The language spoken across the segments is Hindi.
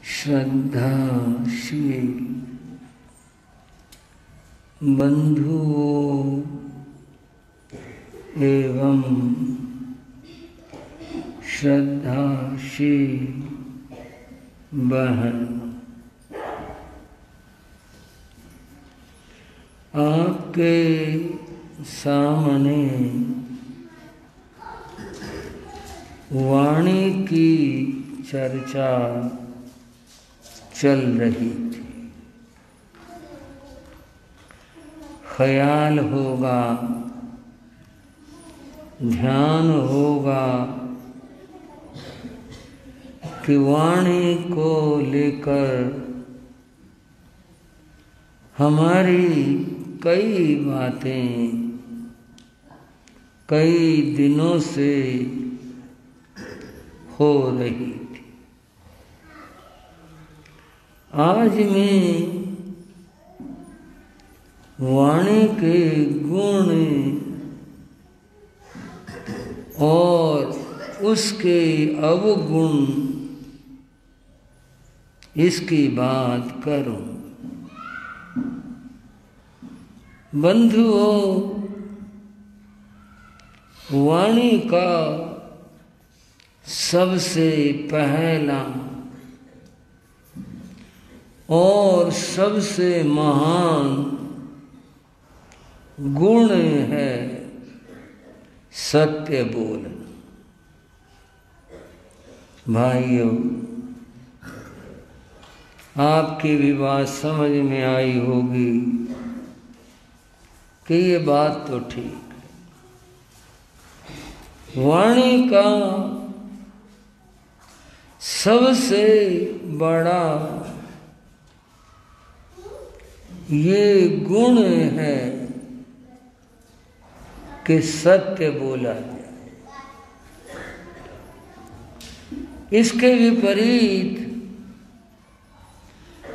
श्रद्धाशील बंधुओं एवं श्रद्धाशील बहन, आपके सामने वाणी की चर्चा चल रही थी। ख्याल होगा, ध्यान होगा कि वाणी को लेकर हमारी कई बातें कई दिनों से हो रही थी। आज मैं वाणी के गुण और उसके अवगुण इसकी बात करूं। बंधुओं, वाणी का सबसे पहला और सबसे महान गुण है सत्य बोलना। भाइयों, आपकी भी बात समझ में आई होगी कि ये बात तो ठीक है। वाणी का सबसे बड़ा ये गुण है कि सत्य बोला जाए। इसके विपरीत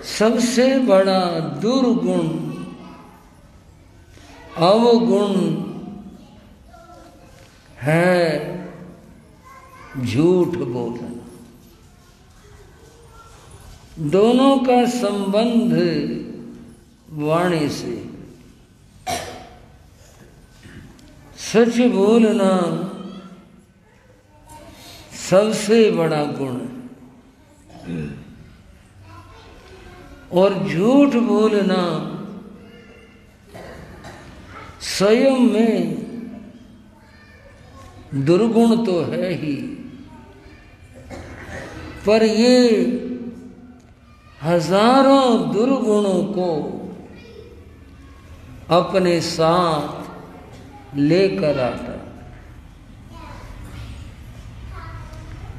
सबसे बड़ा दुर्गुण अवगुण है झूठ बोलना। दोनों का संबंध वाणी से। सच बोलना सबसे बड़ा गुण है और झूठ बोलना स्वयं में दुर्गुण तो है ही, पर ये हजारों दुर्गुणों को अपने साथ लेकर आता।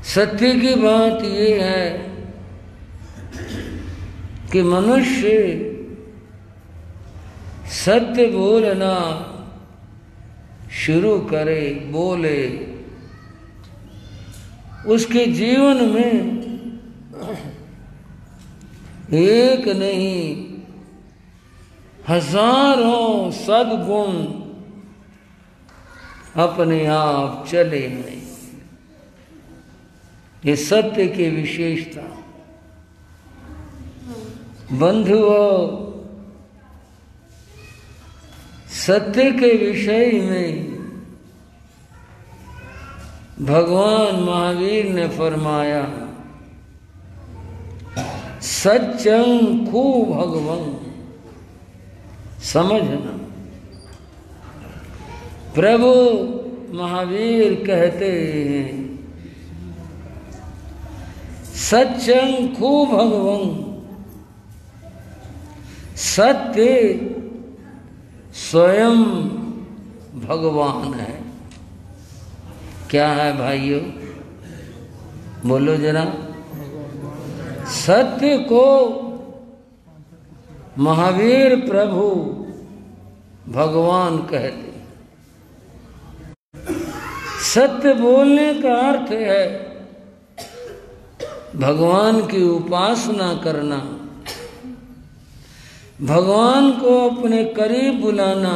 सत्य की बात ये है कि मनुष्य सत्य बोलना शुरू करे, बोले, उसके जीवन में एक नहीं हजारों सद्गुण अपने आप चले आए। ये सत्य की विशेषता। बंधुओं, सत्य के विषय में भगवान महावीर ने फरमाया, सत्यं खु भगवं। समझना, प्रभु महावीर कहते हैं, सत्यं खु भगवं। सत्य स्वयं भगवान है। क्या है भाइयों, बोलो जरा। सत्य को महावीर प्रभु भगवान कहते। सत्य बोलने का अर्थ है भगवान की उपासना करना, भगवान को अपने करीब बुलाना,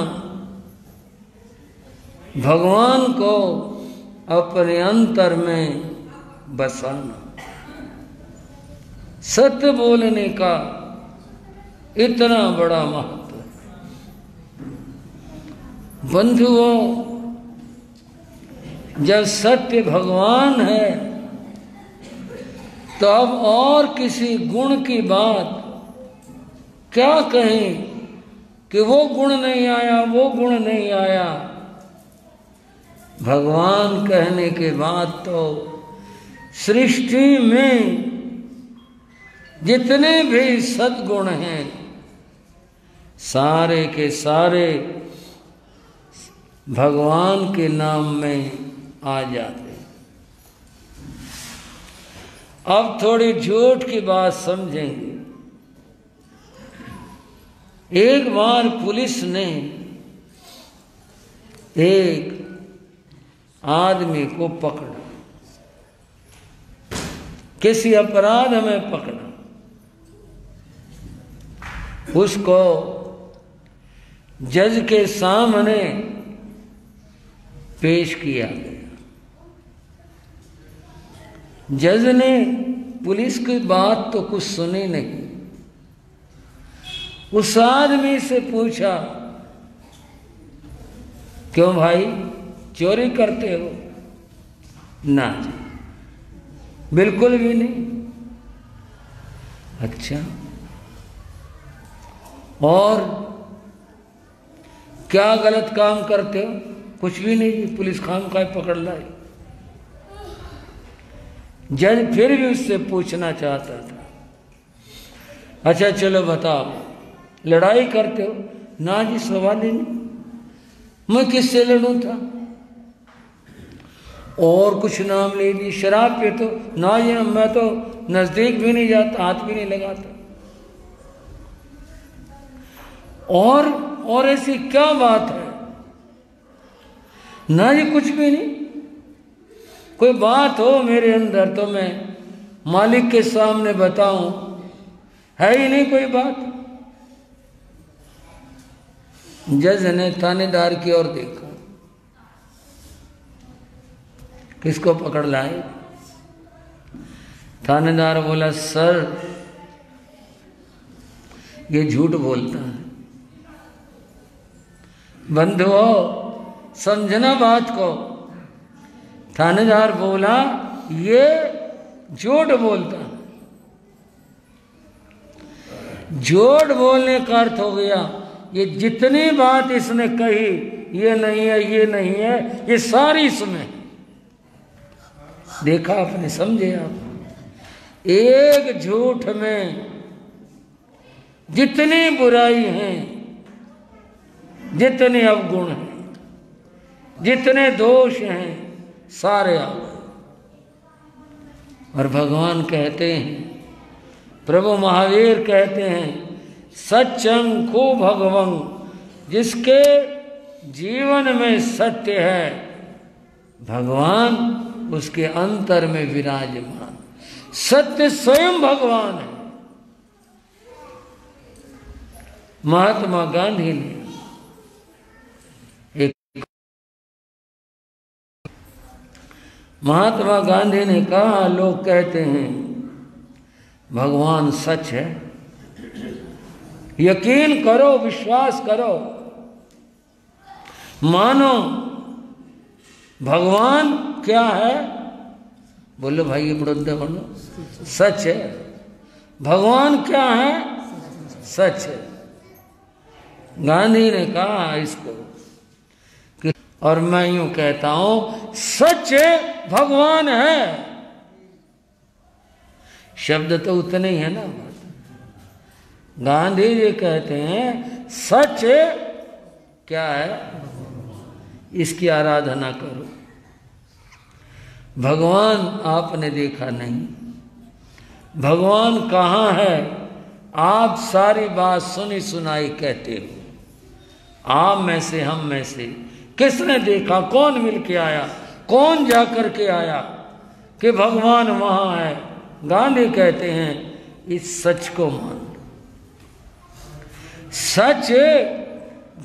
भगवान को अपने अंतर में बसाना। सत्य बोलने का इतना बड़ा महत्व है। बंधुओं, जब सत्य भगवान है तो अब और किसी गुण की बात क्या कहें कि वो गुण नहीं आया, वो गुण नहीं आया। भगवान कहने के बाद तो सृष्टि में जितने भी सद्गुण हैं सारे के सारे भगवान के नाम में आ जाते। अब थोड़ी झूठ की बात समझेंगे। एक बार पुलिस ने एक आदमी को पकड़ा, किसी अपराध में पकड़ा, उसको जज के सामने पेश किया गया। जज ने पुलिस की बात तो कुछ सुनी नहीं, उस आदमी से पूछा, क्यों भाई चोरी करते हो? ना जी, बिल्कुल भी नहीं। अच्छा, और क्या गलत काम करते हो? कुछ भी नहीं जी, पुलिस खामखा पकड़ लाई। जज फिर भी उससे पूछना चाहता था, अच्छा चलो बताओ, लड़ाई करते हो? ना जी, सवाल ही नहीं, मैं किससे लड़ूं था? और कुछ नाम ले ली, शराब पे तो? ना जी, मैं तो नजदीक भी नहीं जाता, हाथ भी नहीं लगाता। और ऐसी क्या बात है? ना जी, कुछ भी नहीं। कोई बात हो मेरे अंदर तो मैं मालिक के सामने बताऊं, है ही नहीं कोई बात। जज ने थानेदार की ओर देखा, किसको पकड़ लाए? थानेदार बोला, सर ये झूठ बोलता है। बंधुओं, समझना बात को। थानेदार बोला, ये झूठ बोलता है। झूठ बोलने का अर्थ हो गया, ये जितनी बात इसने कही, ये नहीं है, ये नहीं है, ये सारी इसमें। देखा आपने, समझे आप? एक झूठ में जितनी बुराई है, जितने अवगुण हैं, जितने दोष हैं, सारे आ गए। और भगवान कहते हैं, प्रभु महावीर कहते हैं, सच्चं को भगवं, जिसके जीवन में सत्य है भगवान उसके अंतर में विराजमान। सत्य स्वयं भगवान है। महात्मा गांधी ने महात्मा गांधी ने कहा, लोग कहते हैं भगवान सच है, यकीन करो, विश्वास करो, मानो। भगवान क्या है? बोलो भाई, ये बड़ोदा बोलो, सच है। भगवान क्या है? सच है। गांधी ने कहा इसको कि, और मैं यूं कहता हूं, सच भगवान है। शब्द तो उतने ही है ना। गांधी जी कहते हैं सच क्या है, इसकी आराधना करो। भगवान आपने देखा नहीं, भगवान कहाँ है? आप सारी बात सुनी सुनाई कहते हो, आप में से, हम में से किसने देखा? कौन मिल के आया? कौन जा कर के आया कि भगवान वहां है? गांधी कहते हैं इस सच को मान लो। सच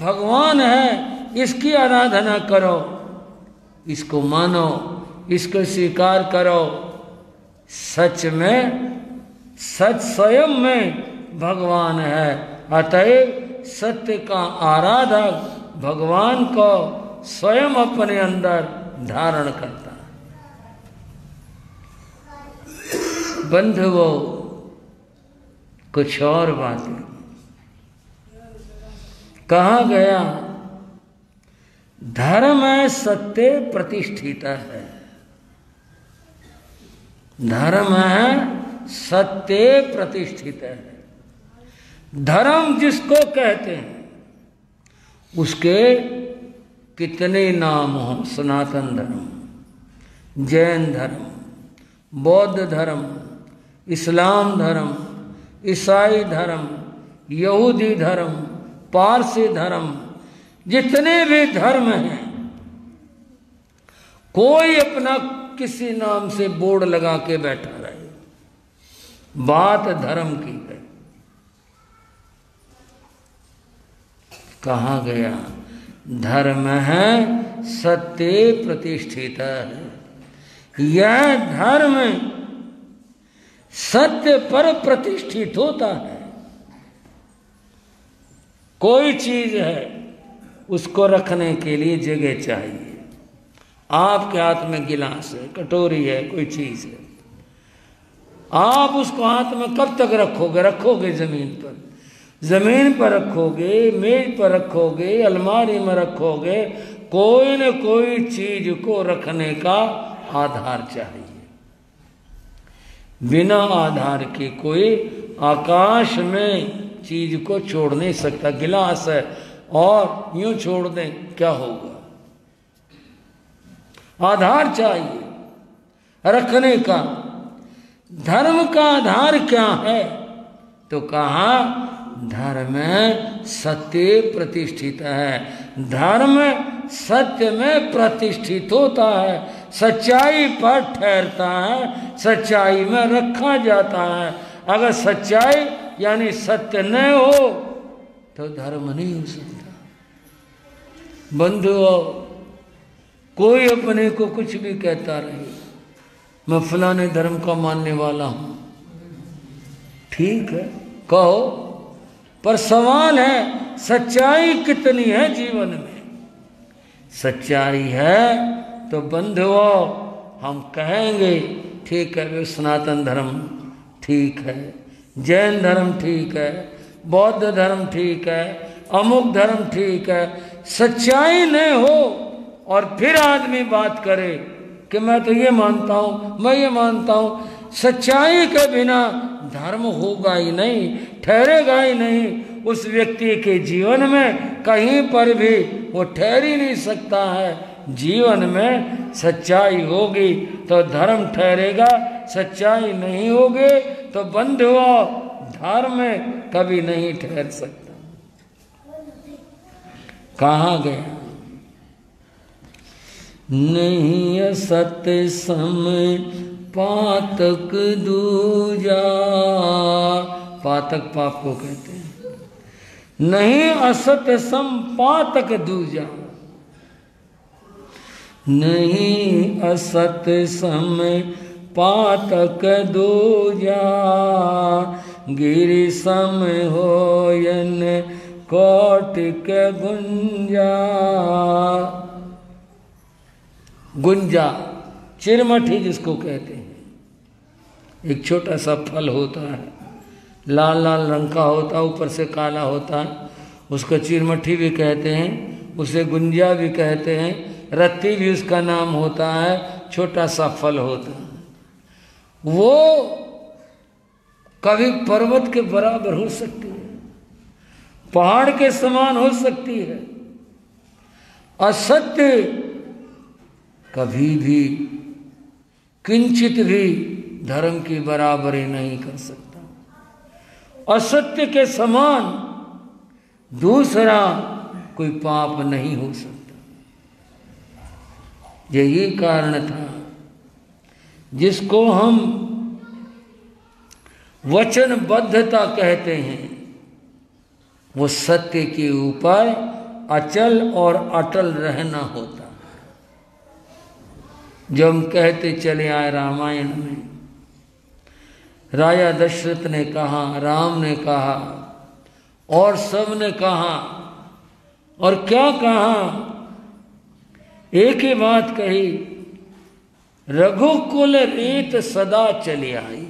भगवान है, इसकी आराधना करो, इसको मानो, इसको स्वीकार करो। सच में सच स्वयं में भगवान है। अतएव सत्य का आराधक भगवान को स्वयं अपने अंदर धारण करता है। बंधुओं, कुछ और बातें कहा गया, धर्म है सत्य प्रतिष्ठित है। धर्म है सत्य प्रतिष्ठित है। धर्म जिसको कहते हैं उसके कितने नाम हो, सनातन धर्म, जैन धर्म, बौद्ध धर्म, इस्लाम धर्म, ईसाई धर्म, यहूदी धर्म, पारसी धर्म, जितने भी धर्म हैं, कोई अपना किसी नाम से बोर्ड लगा के बैठा रहे, बात धर्म की है। कहा गया धर्म है सत्य प्रतिष्ठित है। यह धर्म सत्य पर प्रतिष्ठित होता है। कोई चीज है उसको रखने के लिए जगह चाहिए। आपके हाथ में गिलास है, कटोरी है, कोई चीज है, आप उसको हाथ में कब तक रखोगे? रखोगे जमीन पर, जमीन पर रखोगे, मेज पर रखोगे, अलमारी में रखोगे। कोई न कोई चीज को रखने का आधार चाहिए। बिना आधार के कोई आकाश में चीज को छोड़ नहीं सकता। गिलास है और यूं छोड़ दें, क्या होगा? आधार चाहिए रखने का। धर्म का आधार क्या है? तो कहा धर्म सत्य प्रतिष्ठित है। धर्म सत्य में प्रतिष्ठित होता है, सच्चाई पर ठहरता है, सच्चाई में रखा जाता है। अगर सच्चाई यानी सत्य न हो तो धर्म नहीं हो सकता। बंधुओं, कोई अपने को कुछ भी कहता रहे, मैं फलाने धर्म का मानने वाला हूं, ठीक है कहो, पर सवाल है सच्चाई कितनी है जीवन में? सच्चाई है तो बंधुओं हम कहेंगे ठीक है, वे सनातन धर्म ठीक है, जैन धर्म ठीक है, बौद्ध धर्म ठीक है, अमुक धर्म ठीक है। सच्चाई नहीं हो और फिर आदमी बात करे कि मैं तो ये मानता हूं, मैं ये मानता हूं। सच्चाई के बिना धर्म होगा ही नहीं, ठहरेगा ही नहीं। उस व्यक्ति के जीवन में कहीं पर भी वो ठहर ही नहीं सकता है। जीवन में सच्चाई होगी तो धर्म ठहरेगा, सच्चाई नहीं होगी तो बंधुओं धर्म कभी नहीं ठहर सकता। कहा गया नहीं असत्य सम पातक दूजा, पातक पाप को कहते हैं। नहीं असत्य सम पातक दूजा, नहीं असत्य सम पातक दूजा, गिरि सम होयन कोटिक गुंजा। गुंजा चिरमठी जिसको कहते हैं, एक छोटा सा फल होता है, लाल लाल रंग का होता है, ऊपर से काला होता है, उसको चिरमठी भी कहते हैं, उसे गुंजा भी कहते हैं, रत्ती भी उसका नाम होता है। छोटा सा फल होता है, वो कभी पर्वत के बराबर हो सकती है, पहाड़ के समान हो सकती है। असत्य कभी भी किंचित भी धर्म की बराबरी नहीं कर सकता। असत्य के समान दूसरा कोई पाप नहीं हो सकता। यही कारण था जिसको हम वचनबद्धता कहते हैं, वो सत्य के ऊपर अचल और अटल रहना होता। जो हम कहते चले आए रामायण में, राजा दशरथ ने कहा, राम ने कहा और सब ने कहा। और क्या कहा? एक ही बात कही, रघुकुल रीत सदा चली आई।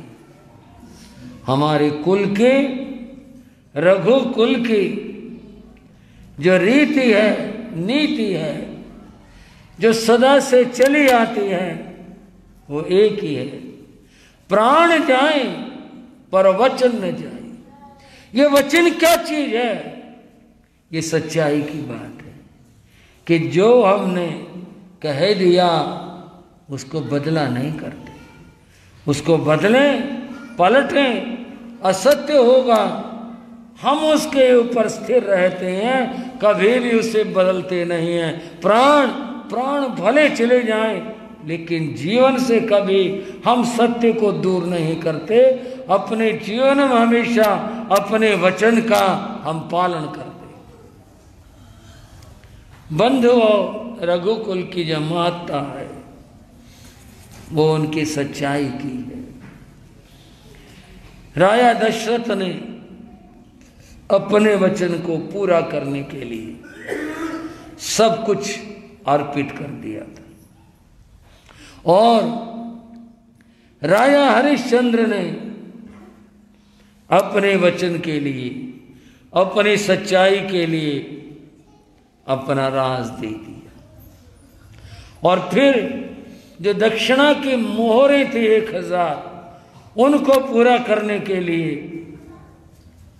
हमारे कुल के, रघुकुल की जो रीति है, नीति है, जो सदा से चली आती है, वो एक ही है, प्राण जाए पर वचन न जाए। ये वचन क्या चीज है? ये सच्चाई की बात है कि जो हमने कह दिया उसको बदला नहीं करते, उसको बदलें, पलटें, असत्य होगा, हम उसके ऊपर स्थिर रहते हैं, कभी भी उसे बदलते नहीं हैं। प्राण भले चले जाएं, लेकिन जीवन से कभी हम सत्य को दूर नहीं करते। अपने जीवन में हमेशा अपने वचन का हम पालन करते। बंधुओं, रघुकुल की जो महत्ता है वो उनकी सच्चाई की है। राजा दशरथ ने अपने वचन को पूरा करने के लिए सब कुछ अर्पित कर दिया था। और राजा हरिश्चंद्र ने अपने वचन के लिए, अपनी सच्चाई के लिए अपना राज दे दिया। और फिर जो दक्षिणा की मोहरें थी 1000, उनको पूरा करने के लिए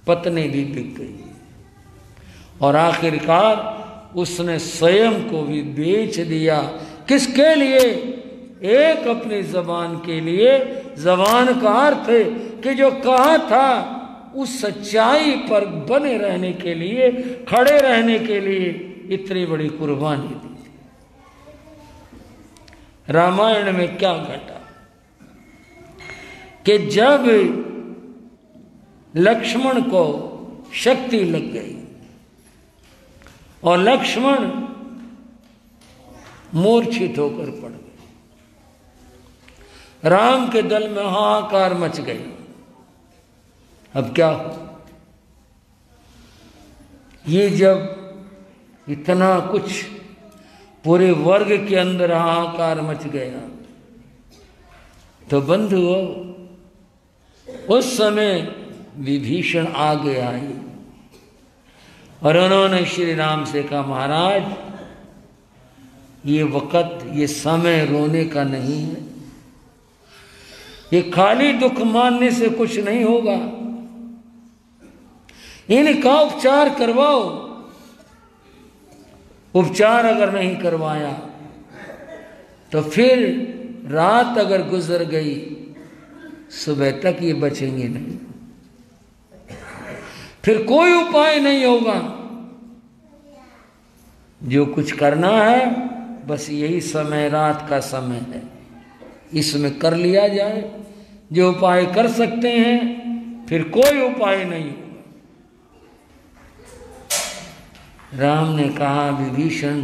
पत्नी भी बिक गई। और आखिरकार उसने स्वयं को भी बेच दिया। किसके लिए? एक अपनी जबान के लिए। जबान का अर्थ है कि जो कहा था उस सच्चाई पर बने रहने के लिए, खड़े रहने के लिए इतनी बड़ी कुर्बानी दी। रामायण में क्या घटा कि जब लक्ष्मण को शक्ति लग गई और लक्ष्मण मूर्छित होकर पड़ गए, राम के दल में हाहाकार मच गई। अब क्या हो? ये जब इतना कुछ पूरे वर्ग के अंदर हाहाकार मच गया, तो बंधुओं उस समय विभीषण आगे आए और उन्होंने श्री राम से कहा, महाराज ये वक्त, ये समय रोने का नहीं है, ये खाली दुख मानने से कुछ नहीं होगा, इनका उपचार करवाओ। उपचार अगर नहीं करवाया तो फिर रात अगर गुजर गई, सुबह तक ये बचेंगे नहीं, फिर कोई उपाय नहीं होगा। जो कुछ करना है बस यही समय, रात का समय है, इसमें कर लिया जाए। जो उपाय कर सकते हैं, फिर कोई उपाय नहीं होगा। राम ने कहा, विभीषण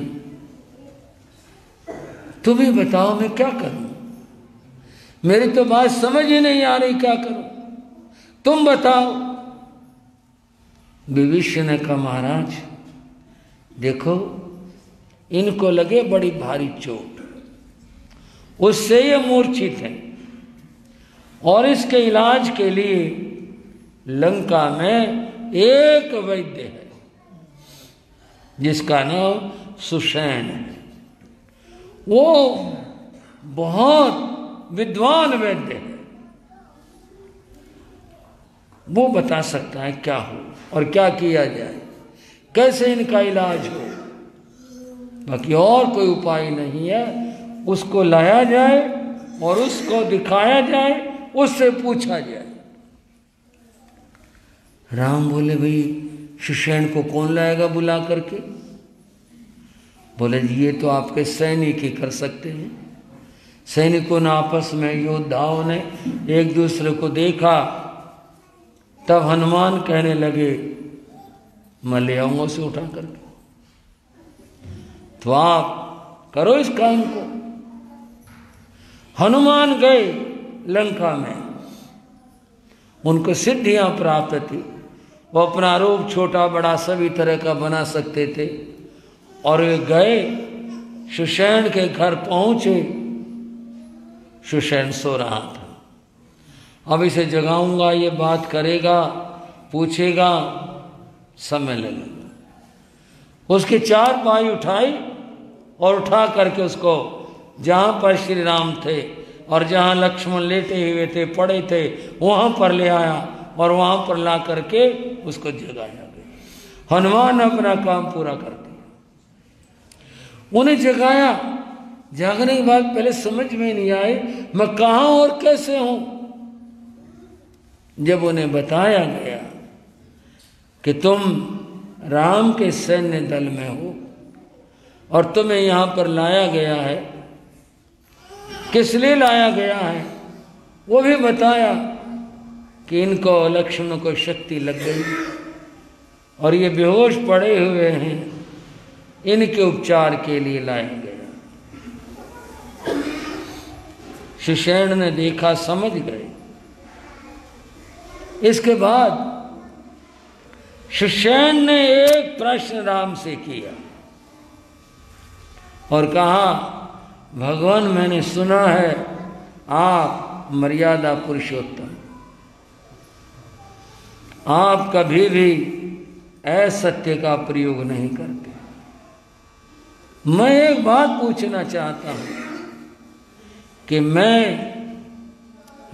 तुम ही बताओ मैं क्या करूं, मेरी तो बात समझ ही नहीं आ रही, क्या करूं, तुम बताओ। विभीषण ने कहा, महाराज देखो इनको लगे बड़ी भारी चोट, उससे ये मूर्छित है, और इसके इलाज के लिए लंका में एक वैद्य है जिसका नाम सुषेण है। वो बहुत विद्वान वैद्य है, वो बता सकता है क्या हो और क्या किया जाए, कैसे इनका इलाज हो। बाकी और कोई उपाय नहीं है। उसको लाया जाए और उसको दिखाया जाए, उससे पूछा जाए। राम बोले, भाई सुषेण को कौन लाएगा बुला करके? बोले, जी ये तो आपके सैनिक ही कर सकते हैं। सैनिकों ने आपस में, योद्धाओं ने एक दूसरे को देखा, तब हनुमान कहने लगे, मैं ले आऊंगा उसे उठा करके, तो आप करो इस काम को। हनुमान गए लंका में उनको सिद्धियां प्राप्त थी, वो अपना रूप छोटा बड़ा सभी तरह का बना सकते थे। और वे गए, सुषेण के घर पहुंचे, सुषेण सो रहा था। अब इसे जगाऊंगा, ये बात करेगा, पूछेगा, समय लगेगा। उसके 4 पाई उठाई और उठा करके उसको जहां पर श्री राम थे और जहां लक्ष्मण लेटे हुए थे, पड़े थे, वहां पर ले आया और वहां पर ला करके उसको जगाया गया। हनुमान अपना काम पूरा कर दिया, उन्हें जगाया। जागने के बाद पहले समझ में नहीं आए मैं कहां और कैसे हूं। जब उन्हें बताया गया कि तुम राम के सैन्य दल में हो और तुम्हें यहां पर लाया गया है, किस लिए लाया गया है वो भी बताया कि इनको लक्ष्मण को शक्ति लग गई और ये बेहोश पड़े हुए हैं, इनके उपचार के लिए लाया गया। सुषेण ने देखा, समझ गए। इसके बाद सुषेण ने एक प्रश्न राम से किया और कहा, भगवान मैंने सुना है आप मर्यादा पुरुषोत्तम, आप कभी भी असत्य का प्रयोग नहीं करते। मैं एक बात पूछना चाहता हूं कि मैं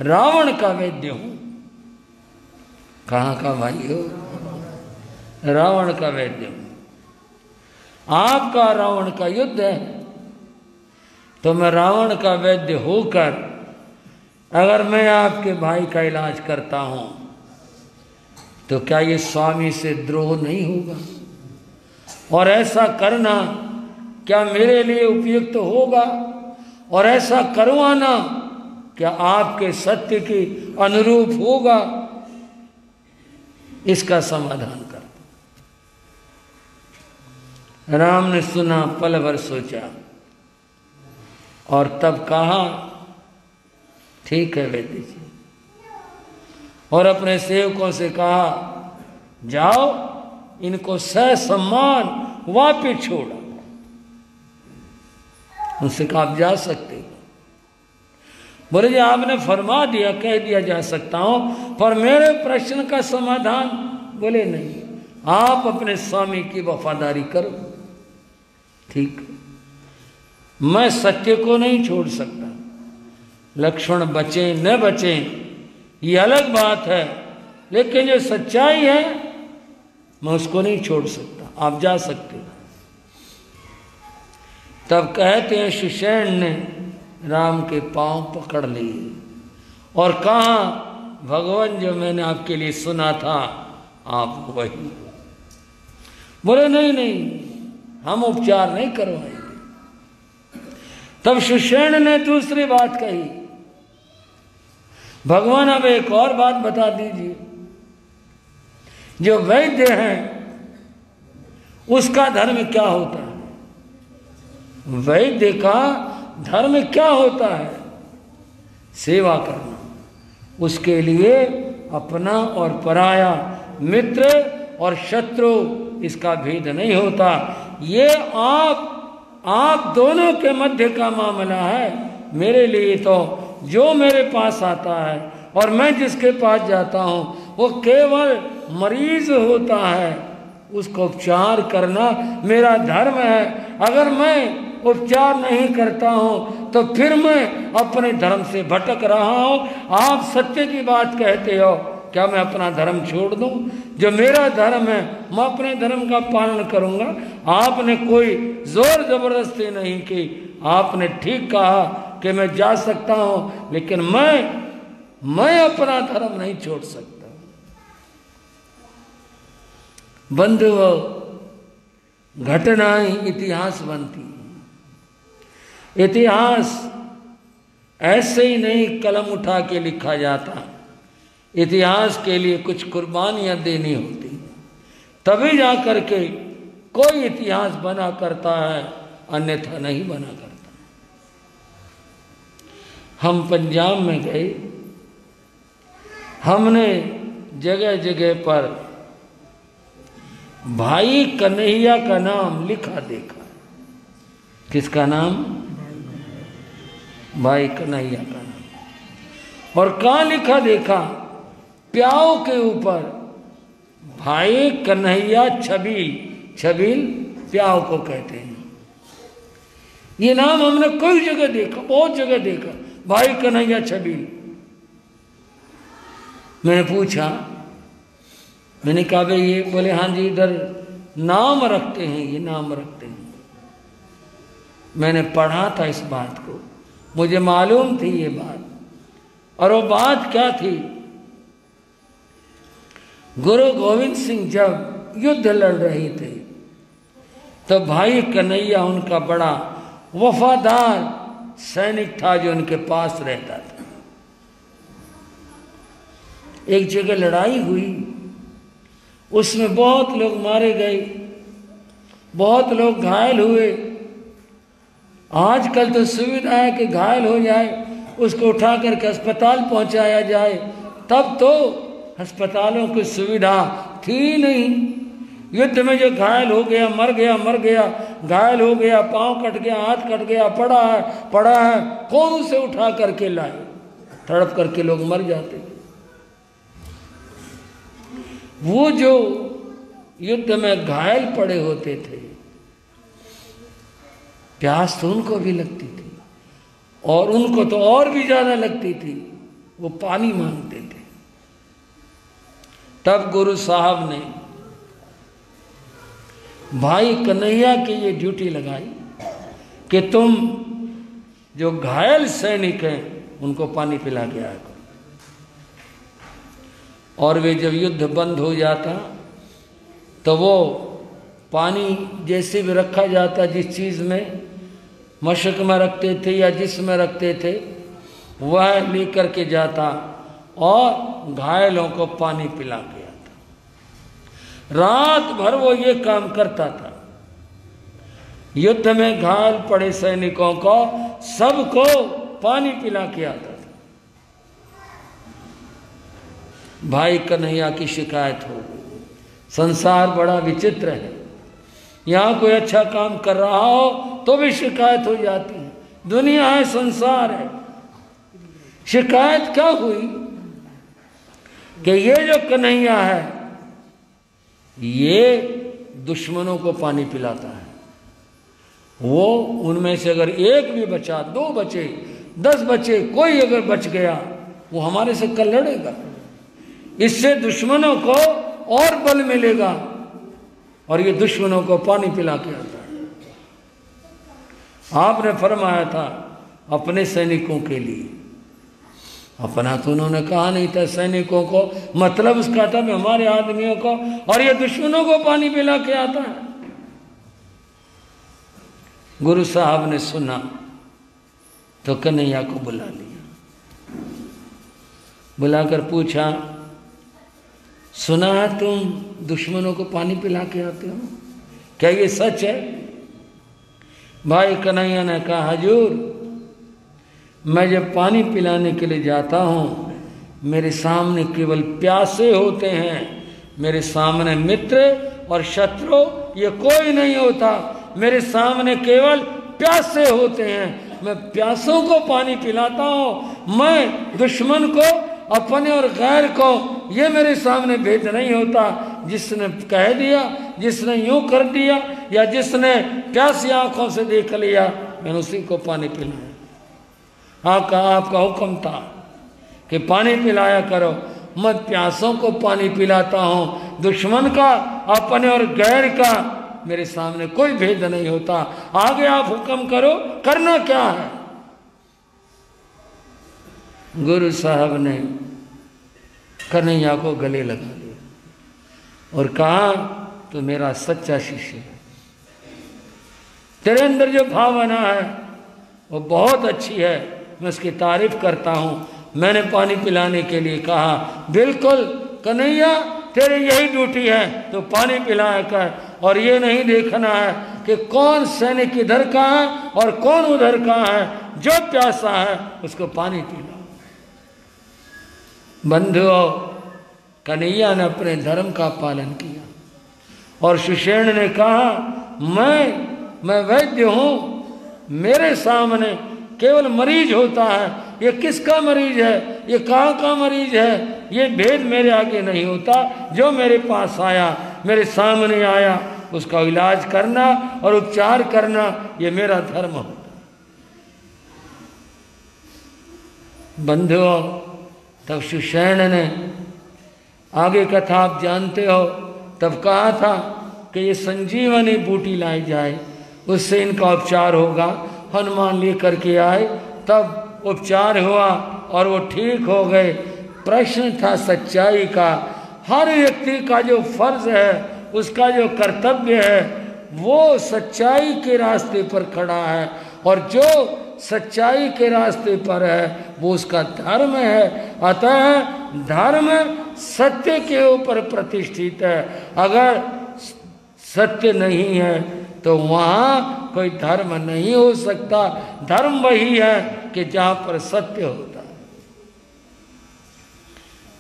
रावण का वैद्य हूं। कहां का भाई हो? रावण का वैद्य हूं। आपका रावण का युद्ध है, तो मैं रावण का वैद्य होकर अगर मैं आपके भाई का इलाज करता हूं तो क्या ये स्वामी से द्रोह नहीं होगा? और ऐसा करना क्या मेरे लिए उपयुक्त होगा? और ऐसा करवाना क्या आपके सत्य के अनुरूप होगा? इसका समाधान कर। राम ने सुना, पल भर सोचा और तब कहा, ठीक है वैद्य जी। और अपने सेवकों से कहा, जाओ इनको ससम्मान वापिस छोड़ो। उनसे कहा, आप जा सकते हो। बोले जी आपने फरमा दिया, कह दिया जा सकता हूं, पर मेरे प्रश्न का समाधान। बोले नहीं, आप अपने स्वामी की वफादारी करो। ठीक, मैं सत्य को नहीं छोड़ सकता। लक्ष्मण बचे न बचे ये अलग बात है, लेकिन जो सच्चाई है मैं उसको नहीं छोड़ सकता। आप जा सकते हो। तब कहते हैं सुषेण ने राम के पांव पकड़ लिए और कहा, भगवान जो मैंने आपके लिए सुना था आप वही। बोले नहीं नहीं, हम उपचार नहीं करवाएंगे। तब सुषेण ने दूसरी बात कही, भगवान अब एक और बात बता दीजिए, जो वैद्य है उसका धर्म क्या होता है? वैद्य का धर्म क्या होता है? सेवा करना। उसके लिए अपना और पराया, मित्र और शत्रु, इसका भेद नहीं होता। ये आप दोनों के मध्य का मामला है। मेरे लिए तो जो मेरे पास आता है और मैं जिसके पास जाता हूं वो केवल मरीज होता है, उसको उपचार करना मेरा धर्म है। अगर मैं उपचार नहीं करता हूं तो फिर मैं अपने धर्म से भटक रहा हूं। आप सत्य की बात कहते हो, क्या मैं अपना धर्म छोड़ दूं? जो मेरा धर्म है मैं अपने धर्म का पालन करूंगा। आपने कोई जोर जबरदस्ती नहीं की। आपने ठीक कहा कि मैं जा सकता हूं, लेकिन मैं अपना धर्म नहीं छोड़ सकता। बंधुओं, घटनाएं इतिहास बनती हैं। इतिहास ऐसे ही नहीं कलम उठा के लिखा जाता। इतिहास के लिए कुछ कुर्बानियां देनी होती, तभी जा करके कोई इतिहास बना करता है, अन्यथा नहीं बना करता। हम पंजाब में गए, हमने जगह जगह पर भाई कन्हैया का नाम लिखा देखा। किसका नाम? भाई कन्हैया का नाम। और कहाँ लिखा देखा? प्याऊ के ऊपर भाई कन्हैया छबील। छबील प्याऊ को कहते हैं। ये नाम हमने कई जगह देखा, बहुत जगह देखा, भाई कन्हैया छबील। मैंने पूछा, मैंने कहा भाई ये? बोले हाँ जी, इधर नाम रखते हैं, ये नाम रखते हैं। मैंने पढ़ा था इस बात को, मुझे मालूम थी ये बात। और वो बात क्या थी? गुरु गोविंद सिंह जब युद्ध लड़ रहे थे तो भाई कन्हैया उनका बड़ा वफादार सैनिक था जो उनके पास रहता था। एक जगह लड़ाई हुई, उसमें बहुत लोग मारे गए, बहुत लोग घायल हुए। आजकल तो सुविधा है कि घायल हो जाए उसको उठा करके अस्पताल पहुंचाया जाए, तब तो अस्पतालों की सुविधा थी नहीं। युद्ध में जो घायल हो गया, मर गया, मर गया, घायल हो गया, पांव कट गया, हाथ कट गया, पड़ा है, कौन उसे उठा करके लाए? तड़प करके लोग मर जाते। वो जो युद्ध में घायल पड़े होते थे, प्यास तो उनको भी लगती थी, और उनको तो और भी ज्यादा लगती थी। वो पानी मांगते थे। तब गुरु साहब ने भाई कन्हैया की ये ड्यूटी लगाई कि तुम जो घायल सैनिक हैं उनको पानी पिला के आया करो। और वे जब युद्ध बंद हो जाता तो वो पानी जैसे भी रखा जाता, जिस चीज़ में मशक में रखते थे या जिसमें रखते थे, वह लेकर के जाता और घायलों को पानी पिला के आता। रात भर वो ये काम करता था। युद्ध में घायल पड़े सैनिकों को सबको पानी पिला के आता था। भाई कन्हैया की शिकायत हो गई। संसार बड़ा विचित्र है, यहां कोई अच्छा काम कर रहा हो तो भी शिकायत हो जाती है। दुनिया है, संसार है। शिकायत क्या हुई कि ये जो कन्हैया है ये दुश्मनों को पानी पिलाता है। वो उनमें से अगर एक भी बचा, 2 बचे, 10 बचे, कोई अगर बच गया, वो हमारे से कल लड़ेगा। इससे दुश्मनों को और बल मिलेगा, और ये दुश्मनों को पानी पिला के आता है। आपने फरमाया था अपने सैनिकों के लिए, अपना तो उन्होंने कहा नहीं था, सैनिकों को मतलब उसका था हमारे आदमियों को, और ये दुश्मनों को पानी पिला के आता है। गुरु साहब ने सुना तो कन्हैया को बुला लिया। बुलाकर पूछा, सुना है तुम दुश्मनों को पानी पिला के आते हो, क्या ये सच है? भाई कन्हैया ने कहा, हजूर मैं जब पानी पिलाने के लिए जाता हूँ, मेरे सामने केवल प्यासे होते हैं, मेरे सामने मित्र और शत्रु ये कोई नहीं होता, मेरे सामने केवल प्यासे होते हैं। मैं प्यासों को पानी पिलाता हूँ, मैं दुश्मन को, अपने और गैर को, ये मेरे सामने भेद नहीं होता। जिसने कह दिया, जिसने यूं कर दिया, या जिसने प्यासी आंखों से देख लिया, मैंने उसी को पानी पिलाया। आपका हुक्म था कि पानी पिलाया करो। मैं प्यासों को पानी पिलाता हूँ, दुश्मन का, अपने और गैर का मेरे सामने कोई भेद नहीं होता। आगे आप हुक्म करो, करना क्या है? गुरु साहब ने कन्हैया को गले लगा लिया और कहा, तो मेरा सच्चा शिष्य है, तेरे अंदर जो भावना है वो बहुत अच्छी है, मैं उसकी तारीफ करता हूँ। मैंने पानी पिलाने के लिए कहा, बिल्कुल कन्हैया तेरी यही ड्यूटी है, तो पानी पिलाया कर, और ये नहीं देखना है कि कौन सैनिक इधर का है और कौन उधर का है, जो प्यासा है उसको पानी पिलाओ। बंधुओं, कन्हैया ने अपने धर्म का पालन किया और सुषेण ने कहा, मैं वैद्य हूं, मेरे सामने केवल मरीज होता है। ये किसका मरीज है, ये कहाँ का मरीज है, ये भेद मेरे आगे नहीं होता। जो मेरे पास आया, मेरे सामने आया, उसका इलाज करना और उपचार करना, ये मेरा धर्म होता। बंधुओं, तब सुषेण ने, आगे कथा आप जानते हो, तब कहा था कि ये संजीवनी बूटी लाई जाए, उससे इनका उपचार होगा। हनुमान लेकर के आए, तब उपचार हुआ और वो ठीक हो गए। प्रश्न था सच्चाई का। हर व्यक्ति का जो फर्ज है, उसका जो कर्तव्य है, वो सच्चाई के रास्ते पर खड़ा है, और जो सच्चाई के रास्ते पर है वो उसका धर्म है। अतः धर्म सत्य के ऊपर प्रतिष्ठित है। अगर सत्य नहीं है तो वहाँ कोई धर्म नहीं हो सकता। धर्म वही है कि जहाँ पर सत्य होता है।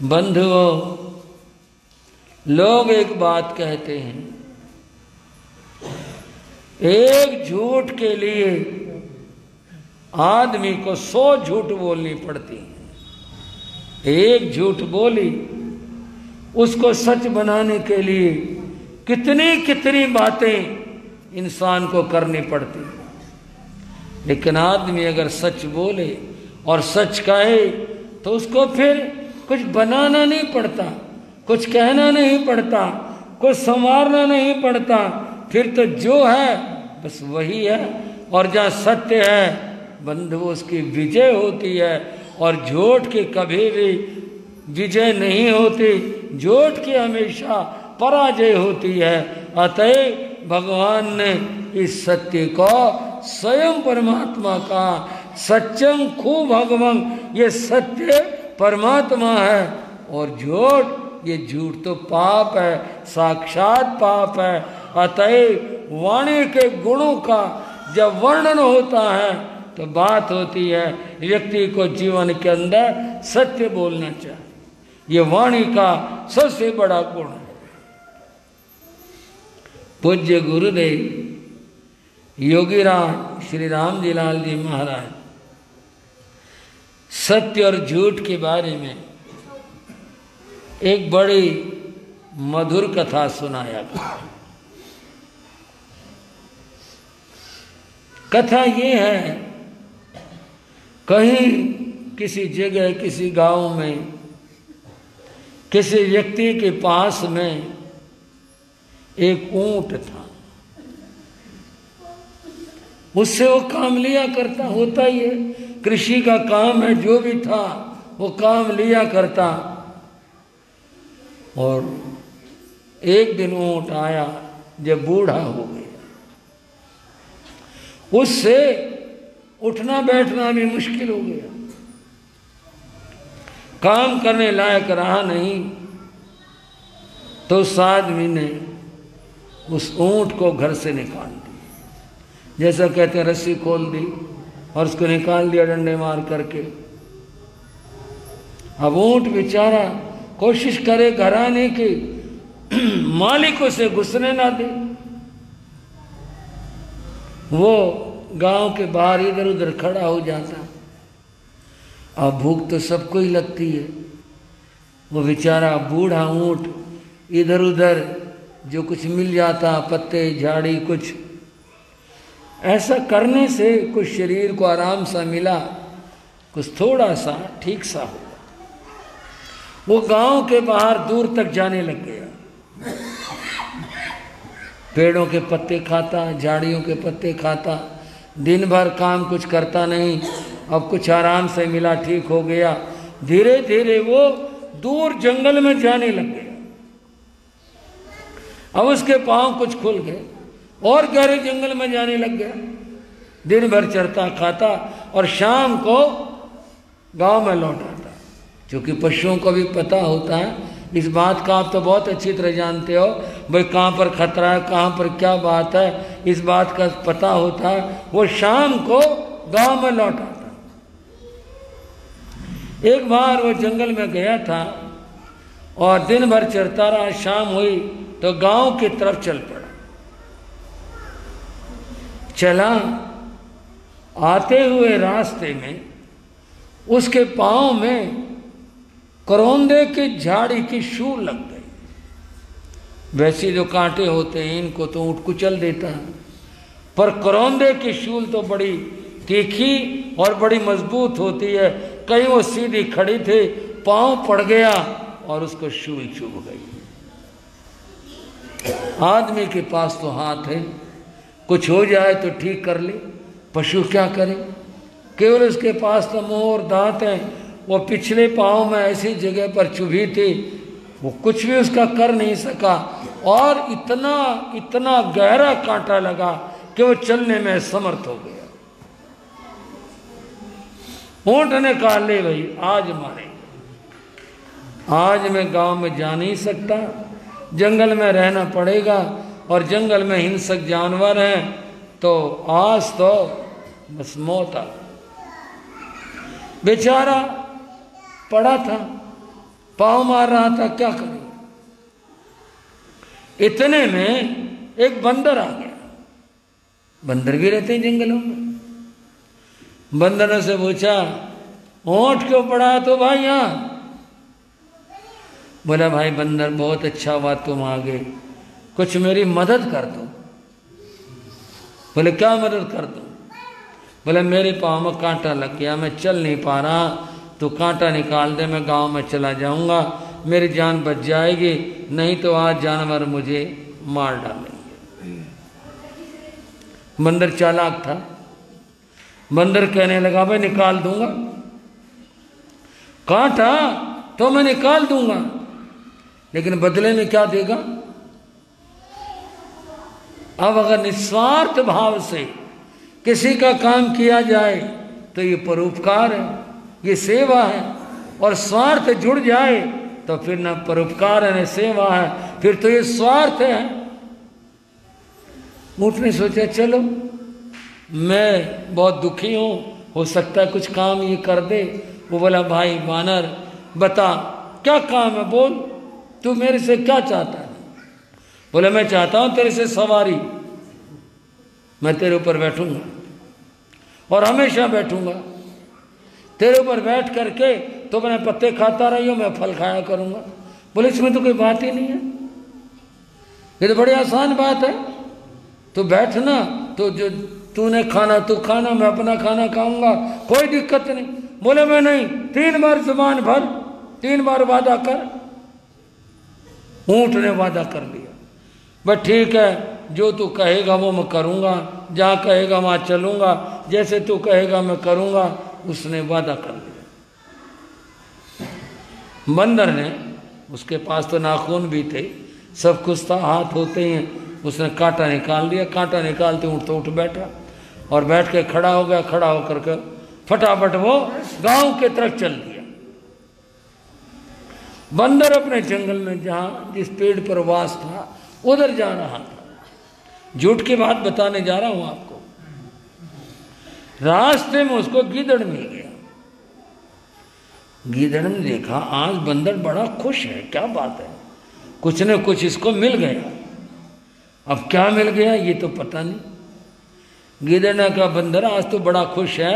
बंधुओं, लोग एक बात कहते हैं, एक झूठ के लिए आदमी को 100 झूठ बोलनी पड़ती है। एक झूठ बोली, उसको सच बनाने के लिए कितनी कितनी बातें इंसान को करनी पड़ती। लेकिन आदमी अगर सच बोले और सच कहे तो उसको फिर कुछ बनाना नहीं पड़ता, कुछ कहना नहीं पड़ता, कुछ संवारना नहीं पड़ता। फिर तो जो है बस वही है। और जहाँ सत्य है बंधु, उसकी विजय होती है। और झूठ की कभी भी विजय नहीं होती, झूठ की हमेशा पराजय होती है। अतः भगवान ने इस सत्य को स्वयं परमात्मा का, सत्यं खु भगवं, ये सत्य परमात्मा है। और झूठ, ये झूठ तो पाप है, साक्षात पाप है। अतः वाणी के गुणों का जब वर्णन होता है तो बात होती है व्यक्ति को जीवन के अंदर सत्य बोलना चाहिए। ये वाणी का सबसे बड़ा गुण है। पूज्य गुरुदेव योगीराज श्री राम जी लाल जी महाराज सत्य और झूठ के बारे में एक बड़ी मधुर कथा सुनाया। कथा ये है, कहीं किसी जगह, किसी गांव में, किसी व्यक्ति के पास में एक ऊंट था। उससे वो काम लिया करता, होता ही है, कृषि का काम है, जो भी था वो काम लिया करता। और एक दिन ऊंट आया जब बूढ़ा हो गया, उससे उठना बैठना भी मुश्किल हो गया, काम करने लायक रहा नहीं। तो उस आदमी ने उस ऊंट को घर से निकाल दिया, जैसा कहते हैं रस्सी खोल दी और उसको निकाल दिया डंडे मार करके। अब ऊंट बेचारा कोशिश करे घर आने की, मालिक उसे घुसने ना दे। वो गांव के बाहर इधर उधर खड़ा हो जाता। अब भूख तो सबको ही लगती है। वो बेचारा बूढ़ा ऊंट इधर उधर जो कुछ मिल जाता, पत्ते झाड़ी, कुछ ऐसा करने से कुछ शरीर को आराम सा मिला, कुछ थोड़ा सा ठीक सा हुआ। वो गांव के बाहर दूर तक जाने लग गया, पेड़ों के पत्ते खाता, झाड़ियों के पत्ते खाता, दिन भर काम कुछ करता नहीं। अब कुछ आराम से मिला, ठीक हो गया। धीरे धीरे वो दूर जंगल में जाने लग गया। अब उसके पांव कुछ खुल गए और गहरे जंगल में जाने लग गया। दिन भर चरता खाता और शाम को गांव में लौट आता। क्योंकि पशुओं को भी पता होता है इस बात का, आप तो बहुत अच्छी तरह जानते हो भाई कहाँ पर खतरा है, कहाँ पर क्या बात है, इस बात का पता होता है। वो शाम को गांव में लौट आता। एक बार वो जंगल में गया था और दिन भर चरता रहा, शाम हुई तो गांव की तरफ चल पड़ा। चला, आते हुए रास्ते में उसके पांव में करौंदे की झाड़ी की शूल लग गई। वैसे जो कांटे होते हैं इनको तो ऊंट कुचल देता है, पर करौंदे की शूल तो बड़ी तीखी और बड़ी मजबूत होती है। कहीं वो सीधी खड़ी थी, पांव पड़ गया और उसको शूल चुभ गई। आदमी के पास तो हाथ है, कुछ हो जाए तो ठीक कर ले, पशु क्या करे? केवल उसके पास तो मुंह और दांत हैं। वो पिछले पांव में ऐसी जगह पर चुभी थी, वो कुछ भी उसका कर नहीं सका और इतना इतना गहरा कांटा लगा कि वो चलने में समर्थ हो गया। ऊंट ने कहा, ले भाई आज मारेंगे, आज मैं गांव में जा नहीं सकता, जंगल में रहना पड़ेगा और जंगल में हिंसक जानवर हैं, तो आज तो बस मौत आ। बेचारा पड़ा था, पाँव मार रहा था, क्या करे? इतने में एक बंदर आ गया। बंदर भी रहते हैं जंगलों में। बंदर ने से पूछा, ऊंट क्यों पड़ा है तो भाई यहाँ? बोला, भाई बंदर बहुत अच्छा हुआ तुम आ गए, कुछ मेरी मदद कर दो। बोले, क्या मदद कर दो? बोले, मेरे पाँव में कांटा लग गया, मैं चल नहीं पा रहा, तो कांटा निकाल दे, मैं गांव में चला जाऊंगा, मेरी जान बच जाएगी, नहीं तो आज जानवर मुझे मार डालेंगे। बंदर चालाक था। बंदर कहने लगा, भाई निकाल दूंगा कांटा तो मैं निकाल दूंगा, लेकिन बदले में क्या देगा? अब अगर निस्वार्थ भाव से किसी का काम किया जाए तो ये परोपकार है, ये सेवा है, और स्वार्थ जुड़ जाए तो फिर न परोपकार है न सेवा है, फिर तो ये स्वार्थ है। ऊंट ने सोचा, चलो मैं बहुत दुखी हूं, हो सकता है कुछ काम ये कर दे। वो बोला, भाई वानर बता क्या काम है, बोल तू मेरे से क्या चाहता है? बोले, मैं चाहता हूं तेरे से सवारी, मैं तेरे ऊपर बैठूंगा और हमेशा बैठूंगा, तेरे ऊपर बैठ करके तो मैंने पत्ते खाता रही हूं, मैं फल खाया करूंगा। बोले, इसमें तो कोई बात ही नहीं है, ये तो बड़ी आसान बात है, तो बैठना, तो जो तूने खाना तू खाना, मैं अपना खाना खाऊंगा, कोई दिक्कत नहीं। बोले, मैं नहीं, 3 बार जुबान भर, 3 बार वादा कर। ऊंट ने वादा कर लिया, बस ठीक है, जो तू कहेगा वो मैं करूंगा, जहाँ कहेगा वहाँ चलूंगा, जैसे तू कहेगा मैं करूंगा। उसने वादा कर लिया। बंदर ने, उसके पास तो नाखून भी थे, सब कुछ था, हाथ होते ही हैं, उसने कांटा निकाल लिया। कांटा निकालते ऊँट तो उठ बैठा और बैठ के खड़ा हो गया। खड़ा होकर के फटाफट वो गांव के तरफ चल दिया। बंदर अपने जंगल में जहाँ जिस पेड़ पर वास था उधर जा रहा था। झूठ की बात बताने जा रहा हूं आपको। रास्ते में उसको गीदड़ मिल गया। गीदड़ ने देखा आज बंदर बड़ा खुश है, क्या बात है, कुछ न कुछ इसको मिल गया। अब क्या मिल गया ये तो पता नहीं। गीदड़ ने कहा, बंदर आज तो बड़ा खुश है,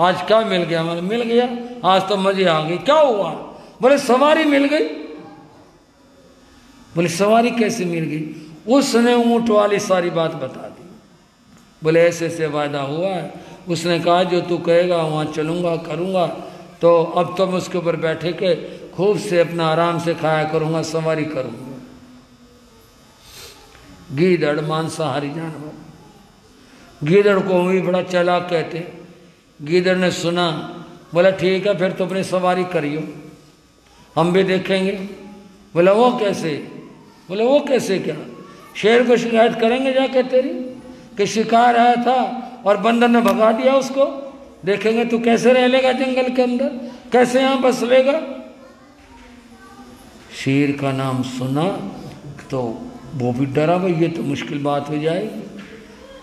आज क्या मिल गया? मतलब मिल गया, आज तो मजे आ गए। क्या हुआ? बोले, सवारी मिल गई। बोले, सवारी कैसे मिल गई? उसने ऊंट वाली सारी बात बता दी। बोले, ऐसे ऐसे वायदा हुआ है, उसने कहा जो तू कहेगा वहाँ चलूँगा करूँगा, तो अब तो मैं उसके ऊपर बैठे के खूब से अपना आराम से खाया करूँगा, सवारी करूँगा। गीदड़ मांसाहारी जानवर, गीदड़ को भी बड़ा चालाक कहते। गीदड़ ने सुना, बोला ठीक है फिर तो अपनी सवारी करियो, हम भी देखेंगे। बोला, वो कैसे? बोले, वो कैसे क्या? शेर को शिकायत करेंगे जाके तेरी कि शिकार आया था और बंदर ने भगा दिया उसको, देखेंगे तू कैसे रह लेगा जंगल के अंदर, कैसे यहाँ बस लेगा। शेर का नाम सुना तो वो भी डरा, भाई ये तो मुश्किल बात हो जाएगी,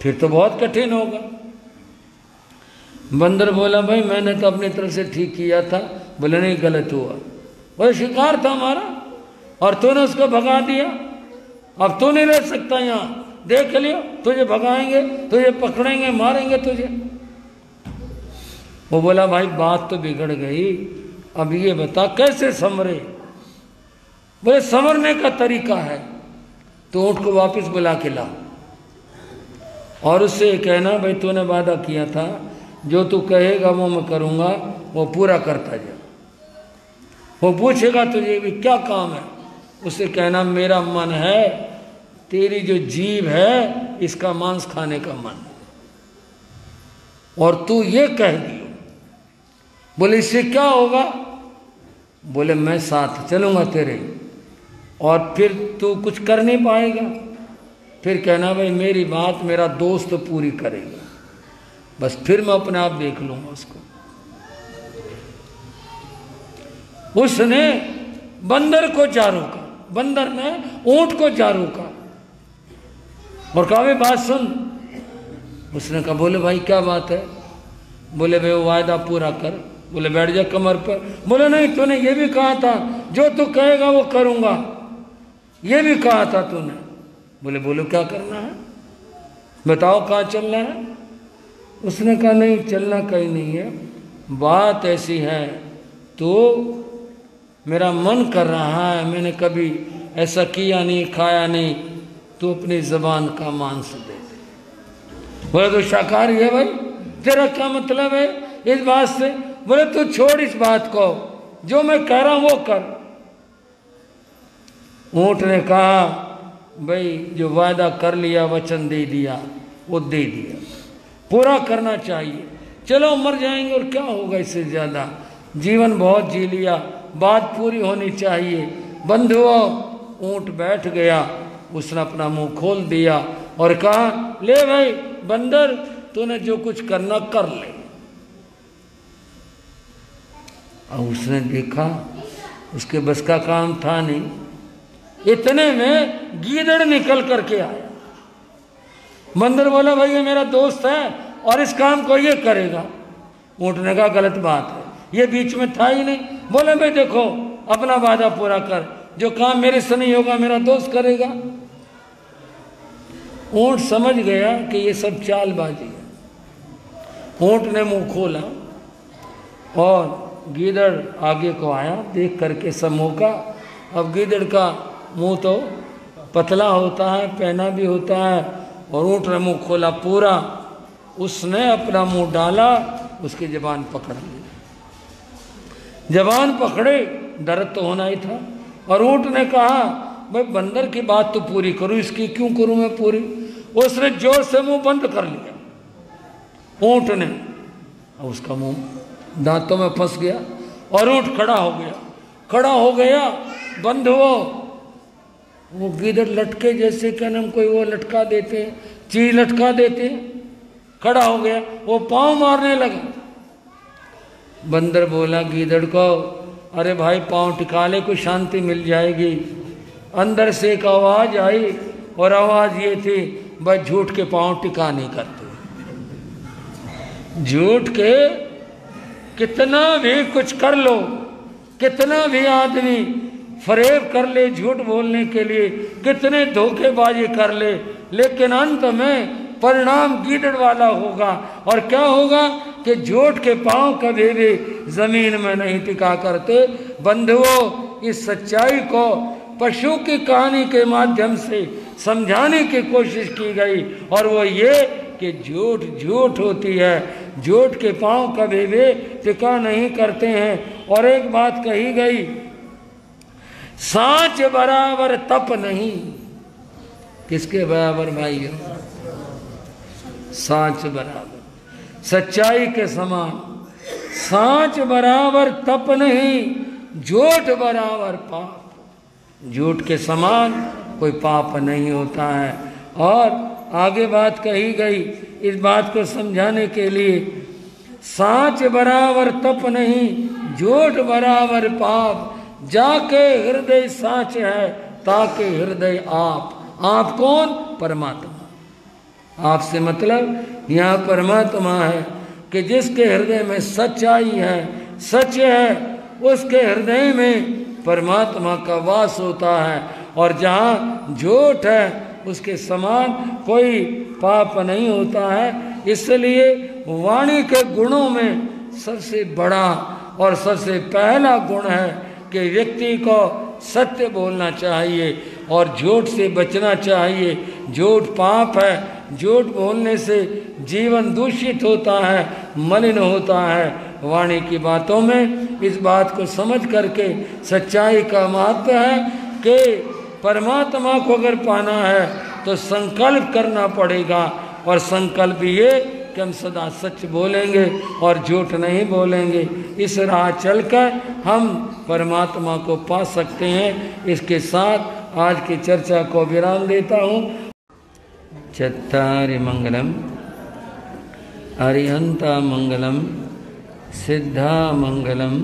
फिर तो बहुत कठिन होगा। बंदर बोला, भाई मैंने तो अपनी तरफ से ठीक किया था, बोले नहीं, गलत हुआ। बोले शिकार था हमारा और तूने उसको भगा दिया, अब तू नहीं रह सकता यहाँ, देख लियो तुझे भगाएंगे, तुझे पकड़ेंगे, मारेंगे तुझे। वो बोला भाई बात तो बिगड़ गई, अब ये बता कैसे संवरे। बोले संवरने का तरीका है, तो ऊँट को वापस बुला के ला और उससे कहना भाई तूने वादा किया था, जो तू कहेगा वो मैं करूँगा, वो पूरा करता जा। वो पूछेगा तुझे भी क्या काम है, उससे कहना मेरा मन है, तेरी जो जीभ है इसका मांस खाने का मन है, और तू ये कह दियो। बोले इससे क्या होगा? बोले मैं साथ चलूँगा तेरे, और फिर तू कुछ कर नहीं पाएगा। फिर कहना भाई मेरी बात मेरा दोस्त पूरी करेगा, बस फिर मैं अपने आप देख लूँगा उसको। उसने बंदर को जा रोका, बंदर ने ऊंट को जा रोका और कहा भाई बात सुन। उसने कहा बोले भाई क्या बात है? बोले भाई वो वायदा पूरा कर। बोले बैठ जा कमर पर। बोले नहीं, तूने ये भी कहा था जो तू कहेगा वो करूँगा, ये भी कहा था तूने। बोले बोलो क्या करना है, बताओ कहाँ चलना है। उसने कहा नहीं चलना कहीं नहीं है, बात ऐसी है तो मेरा मन कर रहा है, मैंने कभी ऐसा किया नहीं, खाया नहीं, तो अपनी ज़बान का मांस दे दे। बोले तो शाकाहारी है भाई, तेरा क्या मतलब है इस बात से? बोले तू छोड़ इस बात को, जो मैं कह रहा हूं वो कर। ऊंट ने कहा भाई जो वायदा कर लिया, वचन दे दिया, वो दे दिया, पूरा करना चाहिए। चलो मर जाएंगे और क्या होगा इससे ज़्यादा, जीवन बहुत जी लिया, बात पूरी होनी चाहिए। बंधुओं, ऊंट बैठ गया, उसने अपना मुंह खोल दिया और कहा ले भाई बंदर, तूने जो कुछ करना कर ले। और उसने देखा उसके बस का काम था नहीं। इतने में गीदड़ निकल करके आया। बंदर बोला भाई ये मेरा दोस्त है और इस काम को ये करेगा। ऊंट ने कहा गलत बात है, ये बीच में था ही नहीं। बोले भाई देखो अपना वादा पूरा कर, जो काम मेरे से नहीं होगा मेरा दोस्त करेगा। ऊंट समझ गया कि ये सब चालबाजी है। ऊंट ने मुंह खोला और गीदड़ आगे को आया, देख करके सब मौका। अब गीदड़ का मुंह तो पतला होता है, पहना भी होता है, और ऊंट ने मुंह खोला पूरा। उसने अपना मुंह डाला, उसकी जबान पकड़ ली। जबान पकड़े, दर्द तो होना ही था। और ऊंट ने कहा भाई बंदर की बात तो पूरी करूं, इसकी क्यों करूं मैं पूरी? उसने जोर से मुंह बंद कर लिया ऊंट ने, और उसका मुंह दांतों में फंस गया और ऊंट खड़ा हो गया। खड़ा हो गया, बंद हो। वो गीदड़ लटके जैसे क्या नाम कोई वो लटका देते, चीज लटका देते, खड़ा हो गया। वो पांव मारने लगा। बंदर बोला गीदड़ को अरे भाई पांव टिका ले, कोई शांति मिल जाएगी। अंदर से एक आवाज आई और आवाज ये थी बस झूठ के पांव टिका नहीं करते। झूठ के कितना भी कुछ कर लो, कितना भी आदमी फरेब कर ले झूठ बोलने के लिए, कितने धोखेबाजी कर ले, लेकिन अंत में परिणाम गीदड़ वाला होगा। और क्या होगा कि झूठ के पांव कभी भी जमीन में नहीं टिका करते। बंधुओं, इस सच्चाई को पशु की कहानी के माध्यम से समझाने की कोशिश की गई, और वो ये कि झूठ झूठ होती है, झूठ के पांव कभी भी टिका नहीं करते हैं। और एक बात कही गई, सांच बराबर तप नहीं। किसके बराबर भाइयों? सांच बराबर, सच्चाई के समान। सांच बराबर तप नहीं, झूठ बराबर पाप। झूठ के समान कोई पाप नहीं होता है। और आगे बात कही गई इस बात को समझाने के लिए, सांच बराबर तप नहीं, झूठ बराबर पाप। जाके हृदय सांच है, ताके हृदय आप। आप कौन? परमात्मा। आपसे मतलब यहाँ परमात्मा है कि जिसके हृदय में सच्चाई है, सच है, उसके हृदय में परमात्मा का वास होता है। और जहाँ झूठ है उसके समान कोई पाप नहीं होता है। इसलिए वाणी के गुणों में सबसे बड़ा और सबसे पहला गुण है कि व्यक्ति को सत्य बोलना चाहिए और झूठ से बचना चाहिए। झूठ पाप है, झूठ बोलने से जीवन दूषित होता है, मलिन होता है। वाणी की बातों में इस बात को समझ करके सच्चाई का महत्व है कि परमात्मा को अगर पाना है तो संकल्प करना पड़ेगा। और संकल्प ये कि हम सदा सच बोलेंगे और झूठ नहीं बोलेंगे। इस राह चलकर हम परमात्मा को पा सकते हैं। इसके साथ आज की चर्चा को विराम देता हूँ। चत्तारि मंगलम अरिहंता मंगलम सिद्धा मंगलम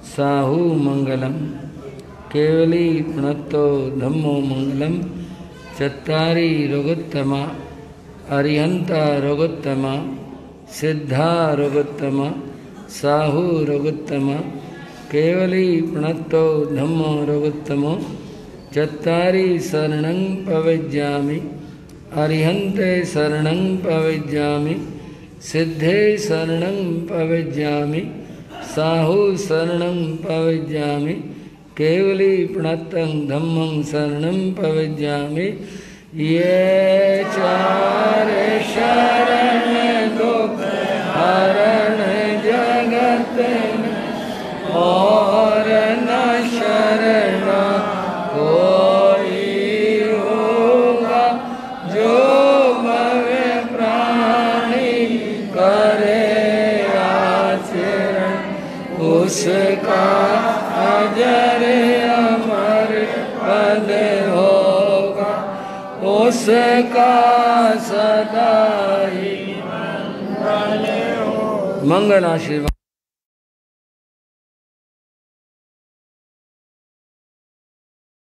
साहू मंगलम केवली प्रणतो धम्मो मंगलम चत्तारि रघुत्तमा अरिहंता रघुत्तमा सिद्धा रघुत्तमा साहू रघुत्तमा केवली प्रणतो धम्मो रघुत्तमो चत्तारि शरणं प्रविज्यामि अरिहंते शरणं प्रविज्यामि सिद्धे शरणं प्रविज्यामि साहू शरणं प्रविज्यामि केवली प्रणतं धम्मं शरणं प्रविज्यामि। ये चार शरण दुख हरण जगत में और न शरण कोई होगा जो भवे प्राणी करे आचरण उसका अजर अमर पद होगा उसका सदा ही मंगल हो। मंगल आशीर्वाद।